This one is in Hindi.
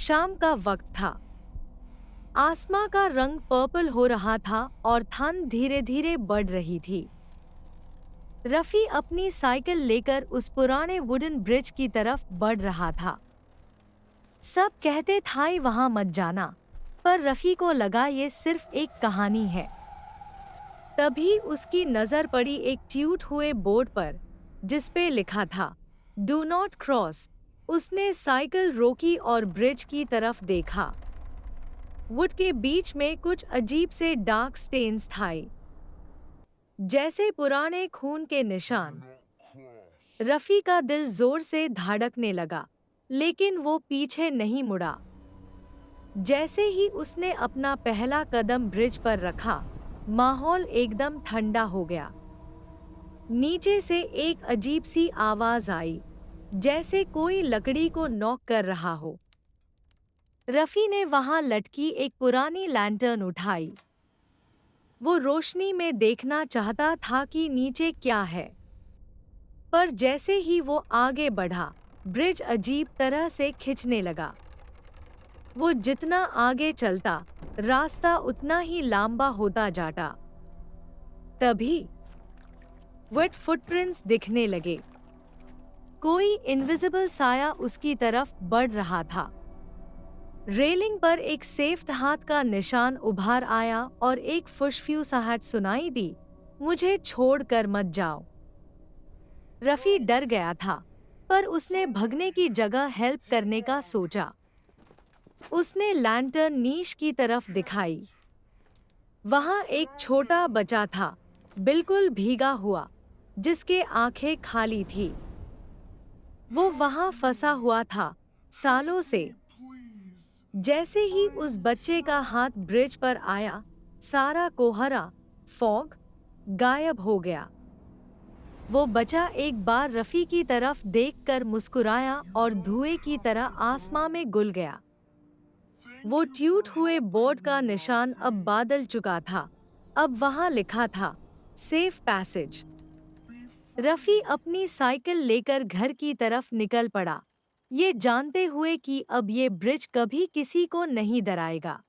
शाम का वक्त था। आसमां का रंग पर्पल हो रहा था और ठंड धीरे धीरे बढ़ रही थी। रफ़ी अपनी साइकिल लेकर उस पुराने वुडन ब्रिज की तरफ बढ़ रहा था। सब कहते थे वहां मत जाना, पर रफ़ी को लगा ये सिर्फ एक कहानी है। तभी उसकी नज़र पड़ी एक ट्यूट हुए बोर्ड पर, जिसपे लिखा था, डू नॉट क्रॉस। उसने साइकिल रोकी और ब्रिज की तरफ देखा। वुड के बीच में कुछ अजीब से डार्क स्टेन्स थे, जैसे पुराने खून के निशान। रफ़ी का दिल जोर से धड़कने लगा, लेकिन वो पीछे नहीं मुड़ा। जैसे ही उसने अपना पहला कदम ब्रिज पर रखा, माहौल एकदम ठंडा हो गया। नीचे से एक अजीब सी आवाज आई, जैसे कोई लकड़ी को नॉक कर रहा हो। रफ़ी ने वहां लटकी एक पुरानी लैंटर्न उठाई। वो रोशनी में देखना चाहता था कि नीचे क्या है, पर जैसे ही वो आगे बढ़ा, ब्रिज अजीब तरह से खिंचने लगा। वो जितना आगे चलता, रास्ता उतना ही लंबा होता जाता। तभी वेट फुटप्रिंट्स दिखने लगे। कोई इनविजिबल साया उसकी तरफ बढ़ रहा था। रेलिंग पर एक सेफ हाथ का निशान उभार आया और एक फुसफुसाहट सुनाई दी, मुझे छोड़कर मत जाओ। रफ़ी डर गया था, पर उसने भगने की जगह हेल्प करने का सोचा। उसने लैंटर्न नीश की तरफ दिखाई। वहां एक छोटा बच्चा था, बिल्कुल भीगा हुआ, जिसके आंखें खाली थी। वो वहां फंसा हुआ था, सालों से। जैसे ही उस बच्चे का हाथ ब्रिज पर आया, सारा कोहरा, फॉग, गायब हो गया। वो बच्चा एक बार रफ़ी की तरफ देखकर मुस्कुराया और धुएं की तरह आसमां में घुल गया। वो ट्यूट हुए बोर्ड का निशान अब बादल चुका था। अब वहां लिखा था, सेफ पैसेज। रफ़ी अपनी साइकिल लेकर घर की तरफ निकल पड़ा, ये जानते हुए कि अब ये ब्रिज कभी किसी को नहीं डराएगा।